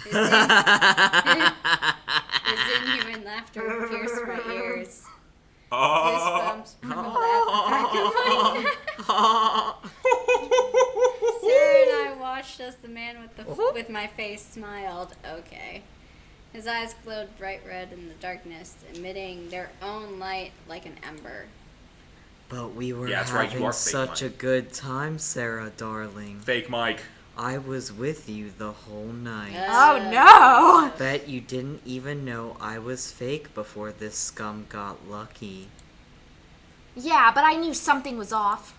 His inhuman laughter pierced my ears. Goosebumps pulled at the back of my neck. Sarah and I watched as the man with my face smiled. Okay. His eyes glowed bright red in the darkness, emitting their own light like an ember. But we were having such a good time, Sarah, darling. Fake Mike. I was with you the whole night. Oh no! Bet you didn't even know I was fake before this scum got lucky. Yeah, but I knew something was off.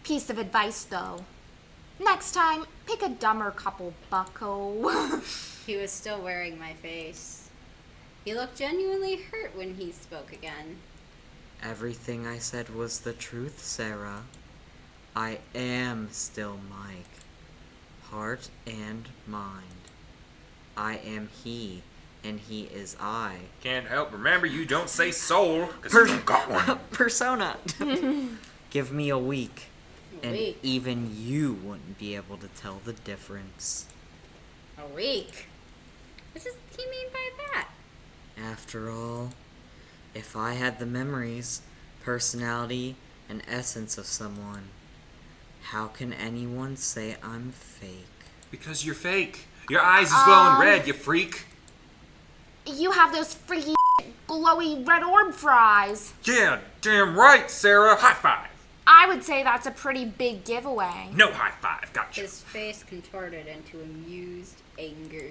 Piece of advice, though. Next time, pick a dumber couple, bucko. He was still wearing my face. He looked genuinely hurt when he spoke again. Everything I said was the truth, Sarah. I am still Mike. Heart and mind. I am he, and he is I. Can't help. Remember, you don't say soul, because you don't got one. Persona. Give me a week, A and week? even you wouldn't be able to tell the difference. A week? What does he mean by that? After all, if I had the memories, personality, and essence of someone, how can anyone say I'm fake? Because you're fake. Your eyes is glowing red, you freak. You have those freaky glowy red orb fries. Yeah, damn right, Sarah. High five. I would say that's a pretty big giveaway. No high five. Gotcha. His face contorted into amused anger.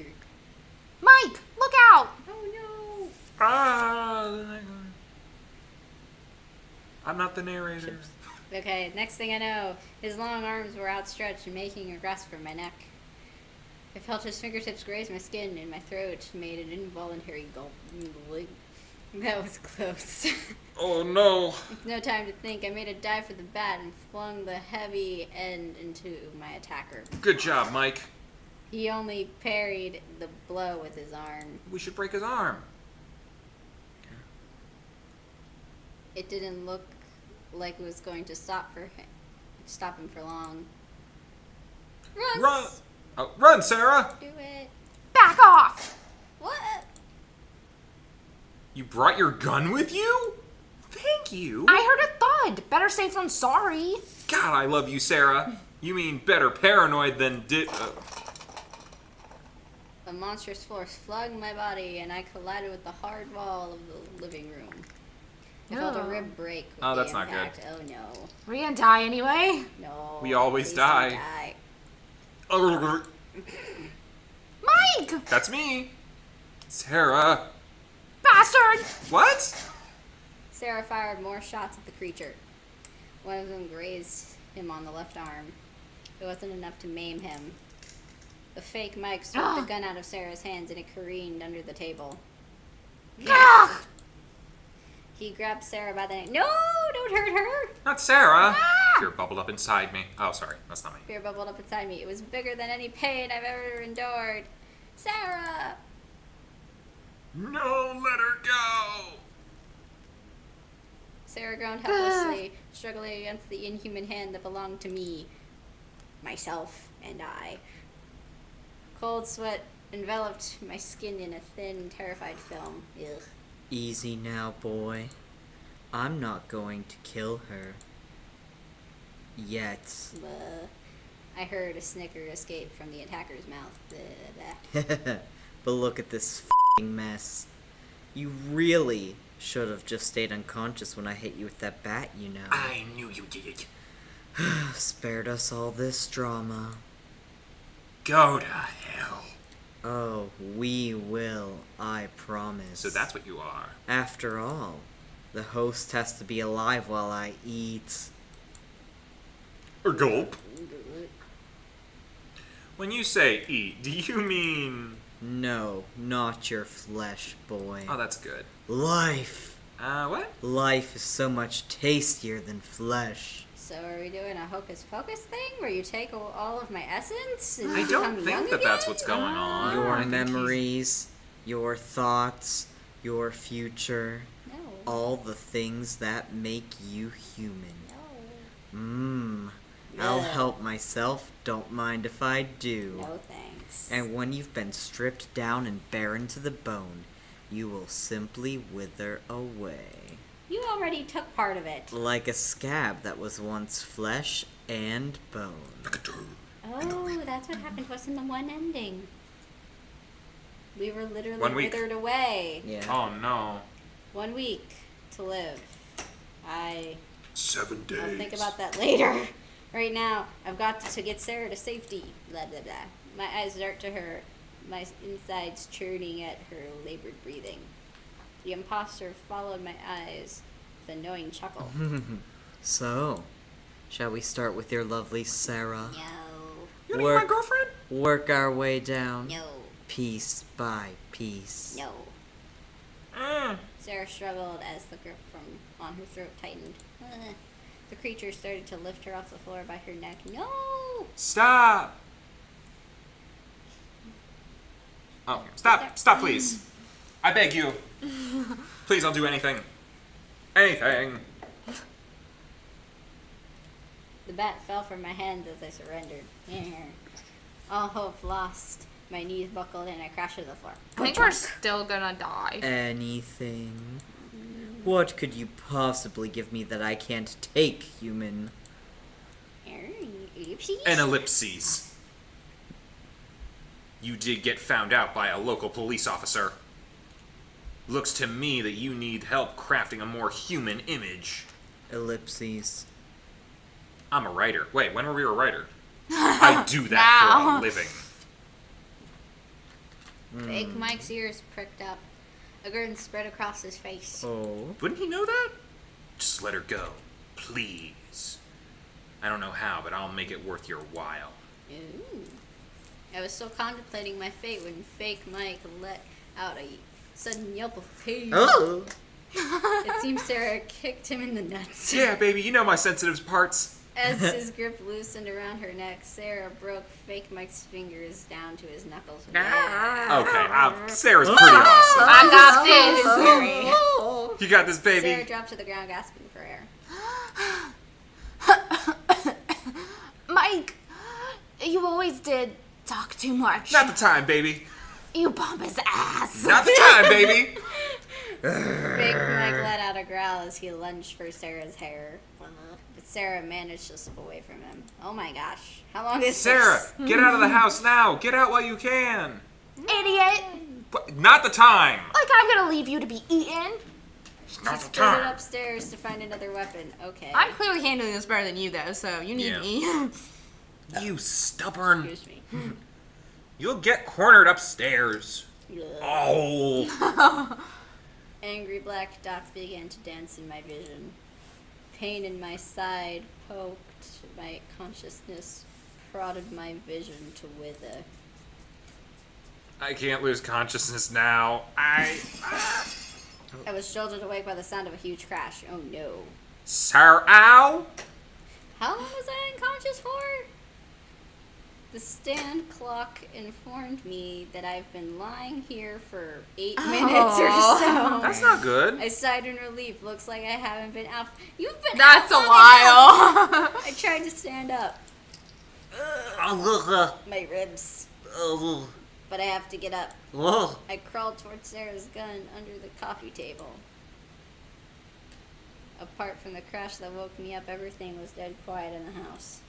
Mike, look out! Oh no! I'm not the narrator. Okay, next thing I know, his long arms were outstretched and making a grasp for my neck. I felt his fingertips graze my skin, and my throat made an involuntary gulp. That was close. Oh no. With no time to think, I made a dive for the bat and flung the heavy end into my attacker. Good job, Mike. He only parried the blow with his arm. We should break his arm. It didn't look like it was going to stop him for long. Run! Oh, run, Sarah! Do it. Back off! What? You brought your gun with you? Thank you. I heard a thud. Better safe than sorry. God, I love you, Sarah. You mean better paranoid than A monstrous force flung my body, and I collided with the hard wall of the living room. I felt a rib break with Oh, the that's not good. impact. Oh no. We're gonna die anyway. No. We always please die. don't die. Mike! That's me. Sarah. Bastard! What? Sarah fired more shots at the creature. One of them grazed him on the left arm. It wasn't enough to maim him. The fake Mike swept the gun out of Sarah's hands and it careened under the table. Gah! He grabbed Sarah by the neck. No, don't hurt her. Not Sarah. Fear bubbled up inside me. Oh, sorry. That's not me. Fear bubbled up inside me. It was bigger than any pain I've ever endured. Sarah! No, let her go. Sarah groaned helplessly, struggling against the inhuman hand that belonged to me, myself, and I. Cold sweat enveloped my skin in a thin, terrified film. Ugh. Easy now, boy. I'm not going to kill her. Yet. Bleh. I heard a snicker escape from the attacker's mouth. Bleh. But look at this f***ing mess. You really should have just stayed unconscious when I hit you with that bat, you know. I knew you did. Spared us all this drama. Go to hell. Oh, we will, I promise. So that's what you are. After all, the host has to be alive while I eat. Or gulp. When you say eat, do you mean... No, not your flesh, boy. Oh, that's good. Life. What? Life is so much tastier than flesh. So are we doing a hocus pocus thing where you take all of my essence and I you don't become think young that that's again? what's going on. I Your think memories, your thoughts, your future, No. all the things that make you human. No. I'll Yeah. help myself, don't mind if I do. No thanks. Yes. And when you've been stripped down and barren to the bone, you will simply wither away. You already took part of it. Like a scab that was once flesh and bone. Oh, that's what happened to us in the one ending. We were literally 1 week. withered away. Yeah. Oh no. 1 week to live. 7 days. I'll think about that later. Right now, I've got to get Sarah to safety. Blah, blah, blah. My eyes dart to her, my insides churning at her labored breathing. The imposter followed my eyes with a knowing chuckle. So, shall we start with your lovely Sarah? No. You wanna be my girlfriend? Work our way down. No. Piece by piece. No. Sarah struggled as the grip from on her throat tightened. The creature started to lift her off the floor by her neck. No! Stop. Oh, stop. Stop, please. I beg you. Please, I'll do anything. Anything. The bat fell from my hands as I surrendered. All hope lost. My knees buckled and I crashed to the floor. I think we're still gonna die. Anything? What could you possibly give me that I can't take, human? An ellipses. You did get found out by a local police officer. Looks to me that you need help crafting a more human image. Ellipses. I'm a writer. Wait, when were we a writer? I do that for Wow. a living. Fake Mike's ears pricked up. A grin spread across his face. Oh. Wouldn't he know that? Just let her go. Please. I don't know how, but I'll make it worth your while. Ooh. I was still contemplating my fate when fake Mike let out a sudden yelp of pain. Oh! It seems Sarah kicked him in the nuts. Yeah, baby, you know my sensitive parts. As his grip loosened around her neck, Sarah broke fake Mike's fingers down to his knuckles. Okay, Sarah's pretty awesome. I got this. Scary. You got this, Sarah baby. dropped to the ground, gasping for air. Mike, you always did talk too much. Not the time, baby. You bump his ass. Not the time, baby. Fake Mike let out a growl as he lunged for Sarah's hair. But Sarah managed to slip away from him. Oh my gosh. How long is Sarah, this? get out of the house now. Get out while you can. Idiot. But not the time. Like I'm gonna leave you to be eaten? Not She the scooted time. upstairs to find another weapon. Okay. I'm clearly handling this better than you, though, so you need Yeah. me. You stubborn. Excuse me. You'll get cornered upstairs. Ugh. Oh. Angry black dots began to dance in my vision. Pain in my side poked my consciousness, prodded my vision to wither. I can't lose consciousness now. I was jolted awake by the sound of a huge crash. Oh no. Sir Ow? How long was I unconscious for? The stand clock informed me that I've been lying here for 8 minutes or so. That's not good. I sighed in relief. Looks like I haven't been out. You've been That's a out long while. enough. I tried to stand up. My ribs. But I have to get up. I crawled towards Sarah's gun under the coffee table. Apart from the crash that woke me up, everything was dead quiet in the house.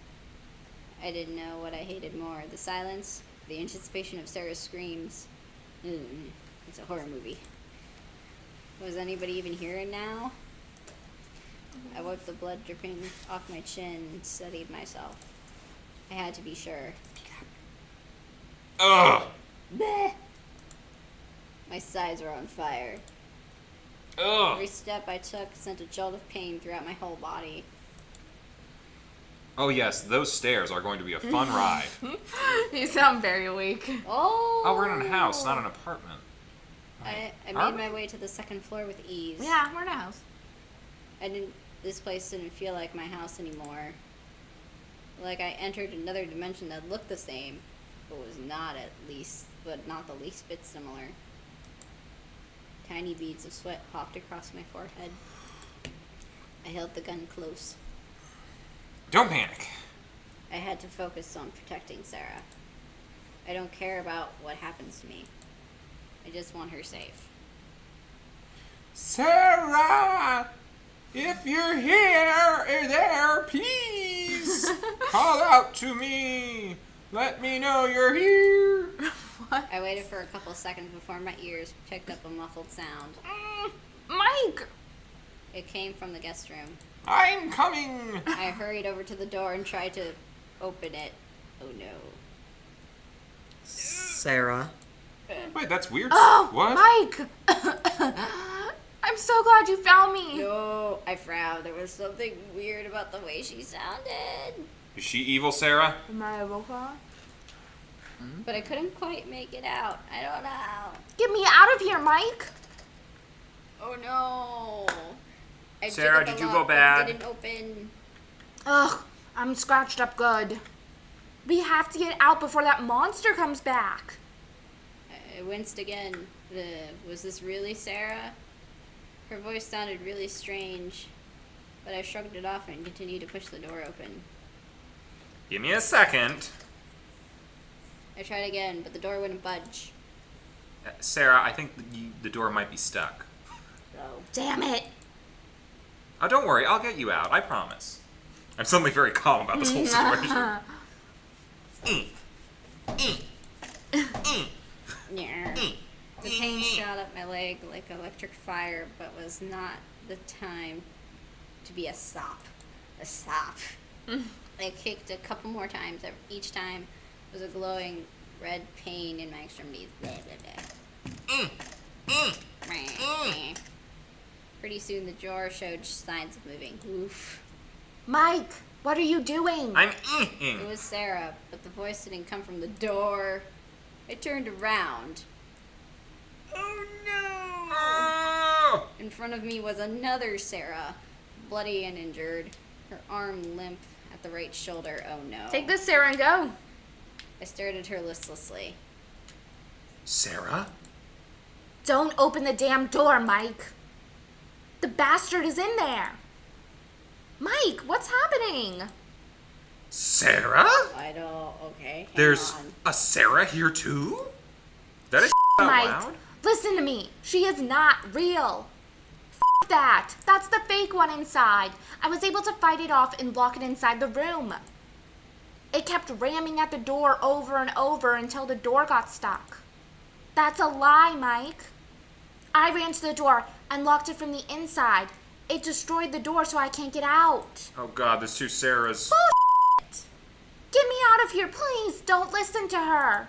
I didn't know what I hated more, the silence, the anticipation of Sarah's screams. It's a horror movie. Was anybody even here now? I wiped the blood dripping off my chin and steadied myself. I had to be sure. Ugh. Bleh. My sides were on fire. Ugh. Every step I took sent a jolt of pain throughout my whole body. Oh yes, those stairs are going to be a fun ride. You sound very weak. Oh! Oh, we're in a house, not an apartment. I Are made we? my way to the second floor with ease. Yeah, we're in a house. This place didn't feel like my house anymore. Like I entered another dimension that looked the same, but was not the least bit similar. Tiny beads of sweat popped across my forehead. I held the gun close. Don't panic. I had to focus on protecting Sarah. I don't care about what happens to me. I just want her safe. Sarah! If you're here or there, please call out to me. Let me know you're here. I waited for a couple seconds before my ears picked up a muffled sound. Mike! It came from the guest room. I'm coming. I hurried over to the door and tried to open it. Oh no. Sarah. Wait, that's weird. Oh, What? Mike! I'm so glad you found me. No, I frowned. There was something weird about the way she sounded. Is she evil, Sarah? Am I a robot? But I couldn't quite make it out. I don't know. Get me out of here, Mike! Oh no. I Sarah, jiggled the did you lock, go but bad? it didn't open. Ugh, I'm scratched up good. We have to get out before that monster comes back. I winced again. Was this really Sarah? Her voice sounded really strange, but I shrugged it off and continued to push the door open. Give me a second. I tried again, but the door wouldn't budge. Sarah, I think the door might be stuck. So, Damn it. Oh, don't worry. I'll get you out. I promise. I'm suddenly very calm about this whole situation. yeah. The pain shot up my leg like electric fire, but was not the time to be a sop. A sop. I kicked a couple more times. Each time was a glowing red pain in my extremities. Blah, blah, blah. Pretty soon the drawer showed signs of moving. Oof. Mike, what are you doing? I'm It was Sarah, but the voice didn't come from the door. I turned around. Oh no! Oh! In front of me was another Sarah, bloody and injured, her arm limp at the right shoulder. Oh no. Take this, Sarah, and go. I stared at her listlessly. Sarah? Don't open the damn door, Mike. The bastard is in there. Mike, what's happening? Sarah? I don't. Okay. Hang There's on. a Sarah here too? That is out Mike, loud? listen to me. She is not real. F that. That's the fake one inside. I was able to fight it off and lock it inside the room. It kept ramming at the door over and over until the door got stuck. That's a lie, Mike. I ran to the door and locked it from the inside. It destroyed the door so I can't get out. Oh god, there's two Sarahs. Get me out of here, please. Don't listen to her.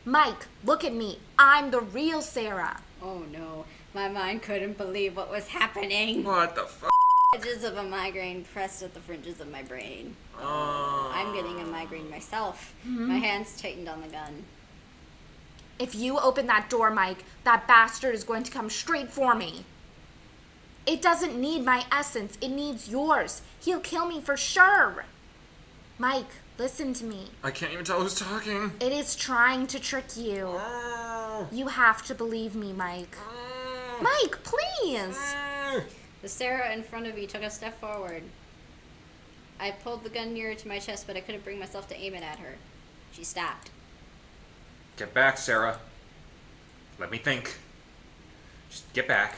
Mike, look at me. I'm the real Sarah. Oh no. My mind couldn't believe what was happening. What the fuck? Edges of a migraine pressed at the fringes of my brain. Oh. I'm getting a migraine myself. My hands tightened on the gun. If you open that door, Mike, that bastard is going to come straight for me. It doesn't need my essence. It needs yours. He'll kill me for sure. Mike, listen to me. I can't even tell who's talking. It is trying to trick you. Oh. You have to believe me, Mike. Oh. Mike, please. Oh. The Sarah in front of me took a step forward. I pulled the gun nearer to my chest, but I couldn't bring myself to aim it at her. She stopped. Get back, Sarah. Let me think. Just get back.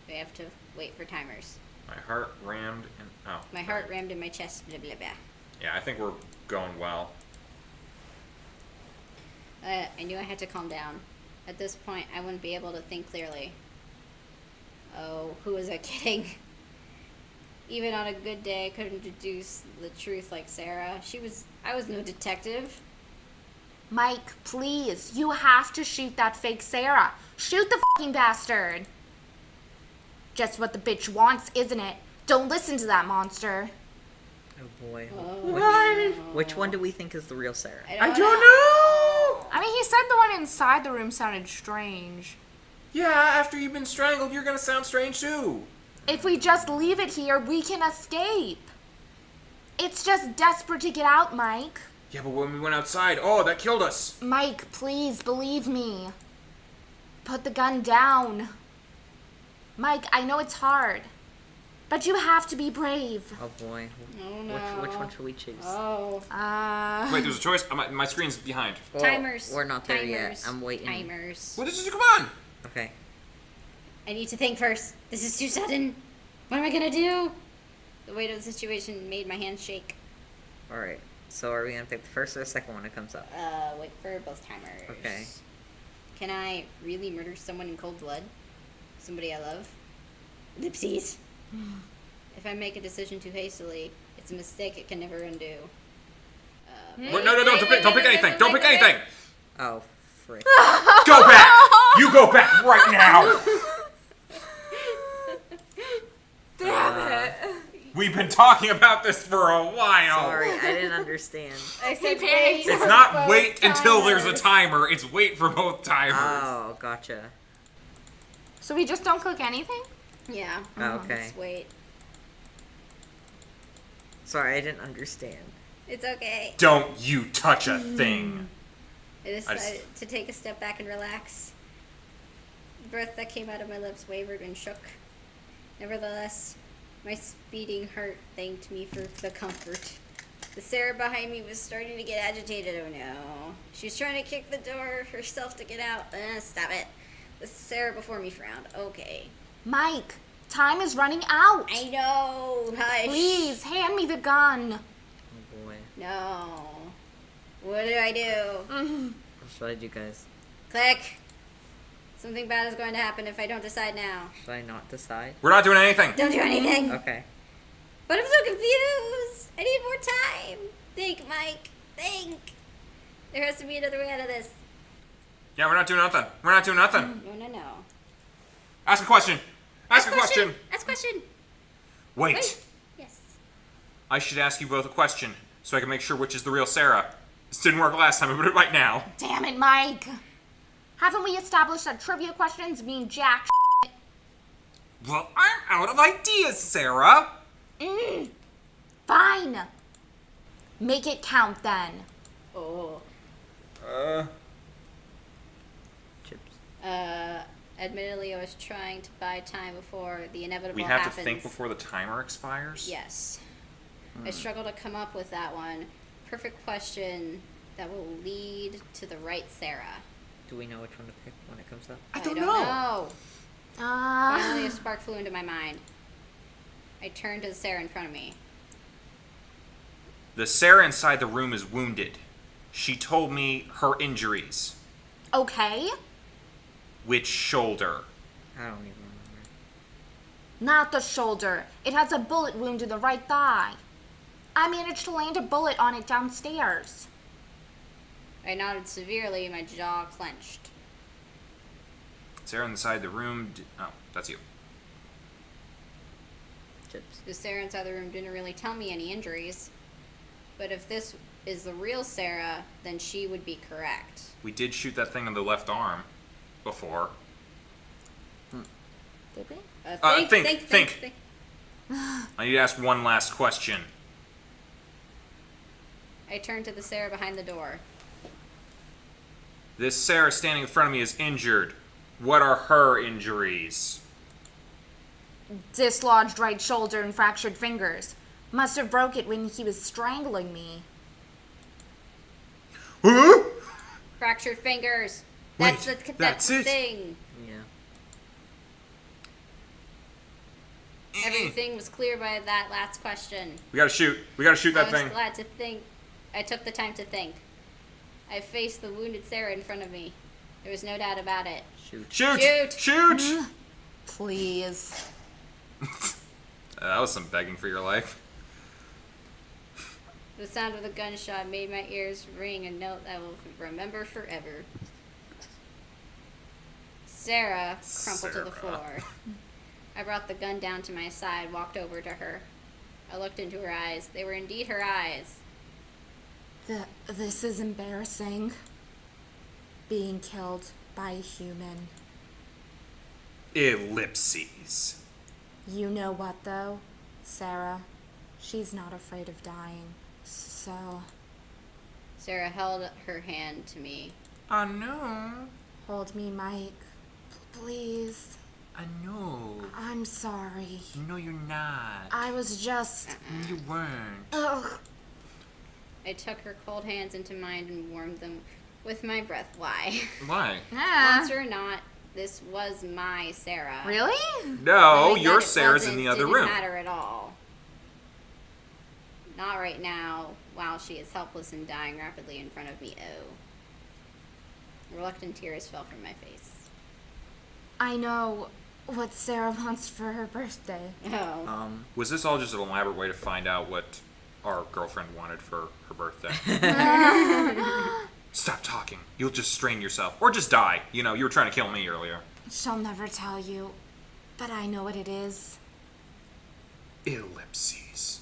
We have to wait for timers. My heart rammed in. Oh. My heart rammed in my chest. Blah, blah, blah. Yeah, I think we're going well. I knew I had to calm down. At this point, I wouldn't be able to think clearly. Oh, who was I kidding? Even on a good day, I couldn't deduce the truth like Sarah. I was no detective. Mike, please. You have to shoot that fake Sarah. Shoot the fucking bastard. Just what the bitch wants, isn't it? Don't listen to that monster. Oh boy. Oh, Which one do we think is the real Sarah? I don't know! I mean, he said the one inside the room sounded strange. Yeah, after you've been strangled, you're gonna sound strange too. If we just leave it here, we can escape. It's just desperate to get out, Mike. Yeah, but when we went outside, oh, that killed us. Mike, please believe me. Put the gun down. Mike, I know it's hard. But you have to be brave. Oh boy. Oh no. Which one should we choose? Oh. Wait, there's a choice? My screen's behind. Well, Timers. We're not there Timers. yet. I'm waiting. Timers. Well, this is, come on! Okay. I need to think first. This is too sudden. What am I gonna do? The weight of the situation made my hands shake. Alright. So are we gonna pick the first or the second one that comes up? Wait for both timers. Okay. Can I really murder someone in cold blood? Somebody I love? Ellipses. If I make a decision too hastily, it's a mistake it can never undo. Wait, no, don't pick anything! Don't pick anything! Oh, frick. Go back! You go back right now! Damn it. We've been talking about this for a while. Sorry, I didn't understand. I said panicked. wait It's for not both wait until there's a timers. timer. It's wait for both timers. Oh, gotcha. So we just don't click anything? Yeah. Oh, okay. Just wait. Sorry, I didn't understand. It's okay. Don't you touch a thing. I decided to take a step back and relax. The breath that came out of my lips wavered and shook. Nevertheless, my speeding heart thanked me for the comfort. The Sarah behind me was starting to get agitated. Oh no. She was trying to kick the door herself to get out. Stop it. The Sarah before me frowned. Okay. Mike, time is running out. I know. Hush. Please, hand me the gun. Oh boy. No. What do I do? What should I do, guys? Click. Something bad is going to happen if I don't decide now. Should I not decide? We're not doing anything. Don't do anything. Okay. But I'm so confused. I need more time. Think, Mike. Think. There has to be another way out of this. Yeah, we're not doing nothing. We're not doing nothing. No. Ask a question. Ask a question. Ask question. Wait. Yes. I should ask you both a question so I can make sure which is the real Sarah. This didn't work last time, but it right now. Damn it, Mike. Haven't we established that trivia questions mean jack Well, I'm out of ideas, Sarah. Fine. Make it count then. Oh. Chips. Admittedly, I was trying to buy time before the inevitable We have happens. to think before the timer expires? Yes. I struggle to come up with that one. Perfect question that will lead to the right Sarah. Do we know which one to pick when it comes up? I don't know. know. Finally, a spark flew into my mind. I turned to the Sarah in front of me. The Sarah inside the room is wounded. She told me her injuries. Okay. Which shoulder? I don't even remember. Not the shoulder. It has a bullet wound in the right thigh. I managed to land a bullet on it downstairs. I nodded severely, my jaw clenched. Sarah inside the room. Oh, that's you. Chips. The Sarah inside the room didn't really tell me any injuries. But if this is the real Sarah, then she would be correct. We did shoot that thing on the left arm before. Did we? Think. I need to ask one last question. I turned to the Sarah behind the door. This Sarah standing in front of me is injured. What are her injuries? Dislodged right shoulder and fractured fingers. Must have broke it when he was strangling me. Huh? Fractured fingers. Wait, That's that's the it? thing. Yeah. Everything was clear by that last question. We gotta shoot. We gotta shoot that I was thing. glad to think. I took the time to think. I faced the wounded Sarah in front of me. There was no doubt about it. Shoot. Shoot! Shoot! Shoot! Please. That was some begging for your life. The sound of the gunshot made my ears ring a note I will remember forever. Sarah crumpled to the Sarah. floor. I brought the gun down to my side, walked over to her. I looked into her eyes. They were indeed her eyes. This is embarrassing. Being killed by a human. Ellipses. You know what, though, Sarah? She's not afraid of dying. So, Sarah held her hand to me. Oh no. hold me, Mike. Please. I know. I'm sorry. No, you're not. I was just... You weren't. Ugh. I took her cold hands into mine and warmed them with my breath. Why? Why? Monster or not, this was my Sarah. Really? No, Knowing your that it Sarah's in wasn't the other didn't room. matter at all. Not right now, while she is helpless and dying rapidly in front of me. Oh. Reluctant tears fell from my face. I know what Sarah wants for her birthday. Oh. Was this all just an elaborate way to find out what our girlfriend wanted for her birthday? Stop talking. You'll just strain yourself. Or just die. You know, you were trying to kill me earlier. She'll never tell you, but I know what it is. Ellipses.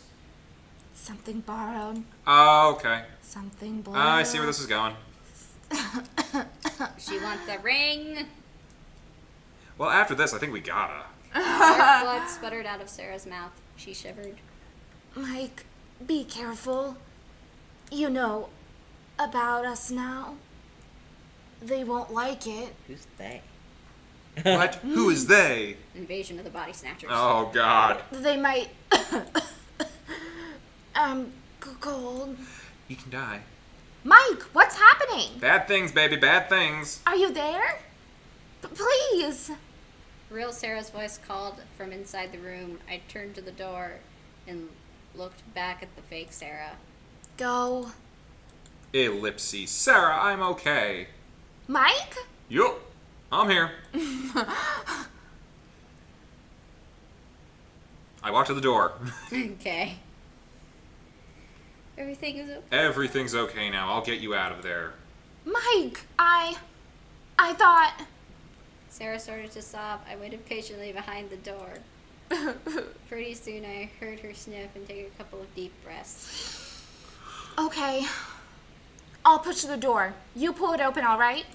Something borrowed, Oh, okay. something blue. I see where this is going. She wants a ring. Well, after this, I think we gotta. Dark blood sputtered out of Sarah's mouth. She shivered. Mike, be careful. You know about us now. They won't like it. Who's they? What? Who is they? Invasion of the body snatchers. Oh, God. They might... cold. You can die. Mike, what's happening? Bad things, baby, bad things. Are you there? Please. Real Sarah's voice called from inside the room. I turned to the door and looked back at the fake Sarah. Go. Ellipses. Sarah, I'm okay. Mike? Yup. I'm here. I walked to the door. Okay. Everything is okay. Everything's okay now. I'll get you out of there. Mike, I thought... Sarah started to sob. I waited patiently behind the door. Pretty soon I heard her sniff and take a couple of deep breaths. Okay. I'll push the door. You pull it open, all right?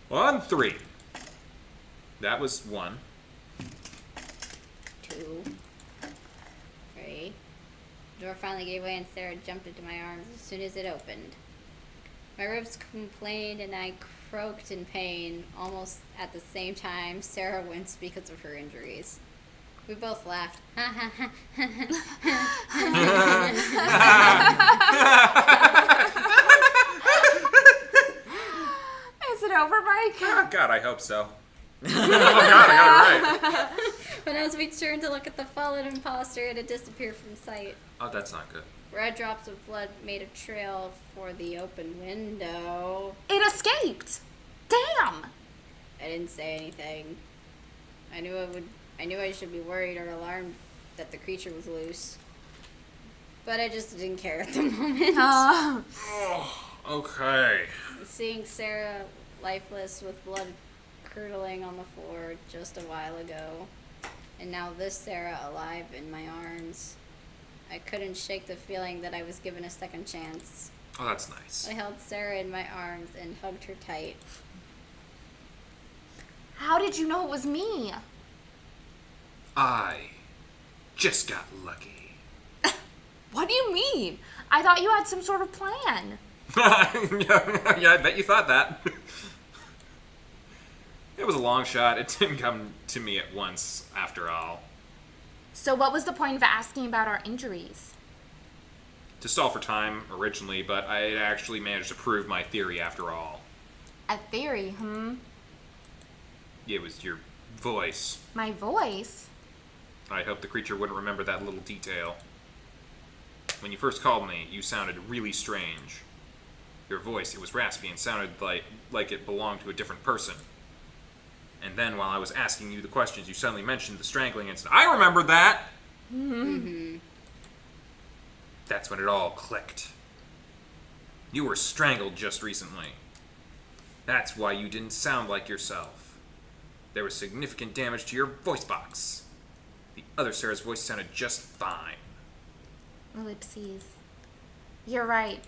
1, 3. That was 1. 2. 3. The door finally gave way and Sarah jumped into my arms as soon as it opened. My ribs complained and I croaked in pain. Almost at the same time, Sarah winced because of her injuries. We both laughed. Is it over, Mike? Oh, God, I hope so. Oh, God, I got it right. But as we turned to look at the fallen imposter, it had disappeared from sight. Oh, that's not good. Red drops of blood made a trail for the open window. It escaped. Damn. I didn't say anything. I knew I should be worried or alarmed that the creature was loose. But I just didn't care at the moment. Oh, okay. Seeing Sarah lifeless with blood curdling on the floor just a while ago, and now this Sarah alive in my arms, I couldn't shake the feeling that I was given a second chance. Oh, that's nice. I held Sarah in my arms and hugged her tight. How did you know it was me? I just got lucky. What do you mean? I thought you had some sort of plan. Yeah, I bet you thought that. It was a long shot. It didn't come to me at once, after all. So what was the point of asking about our injuries? To stall for time, originally, but I had actually managed to prove my theory after all. A theory, It was your voice. My voice? I hoped the creature wouldn't remember that little detail. When you first called me, you sounded really strange. Your voice, it was raspy and sounded like it belonged to a different person. And then while I was asking you the questions, you suddenly mentioned the strangling incident. I remembered that! Mm-hmm. That's when it all clicked. You were strangled just recently. That's why you didn't sound like yourself. There was significant damage to your voice box. The other Sarah's voice sounded just fine. Ellipses. You're right.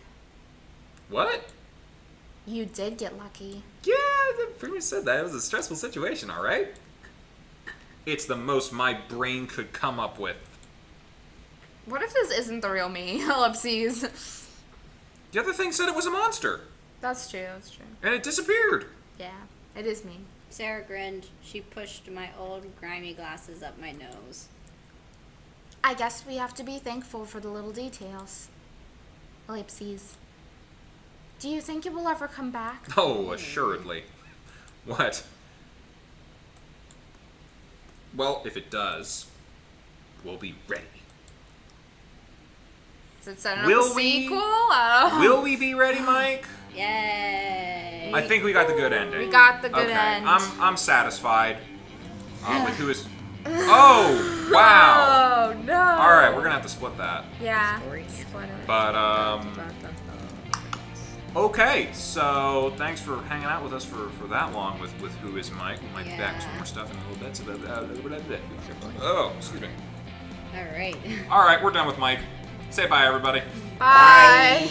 What? You did get lucky. Yeah, I pretty much said that. It was a stressful situation, alright? It's the most my brain could come up with. What if this isn't the real me? Ellipses. The other thing said it was a monster. That's true, that's true. And it disappeared. Yeah, it is me. Sarah grinned. She pushed my old grimy glasses up my nose. I guess we have to be thankful for the little details. Ellipses. Do you think it will ever come back? Oh, assuredly. What? Well, if it does, we'll be ready. Is it set up Will a we- sequel? Oh. Will we be ready, Mike? Yay! I think we got the good ending. We got the good okay. end. I'm satisfied with who is. Oh wow! Oh no! All right, we're gonna have to split that. Yeah. But okay. So thanks for hanging out with us for that long with Who Is Mike. We might be back with some more stuff in a little bit. Oh, excuse me. All right. All right, we're done with Mike. Say bye, everybody. Bye.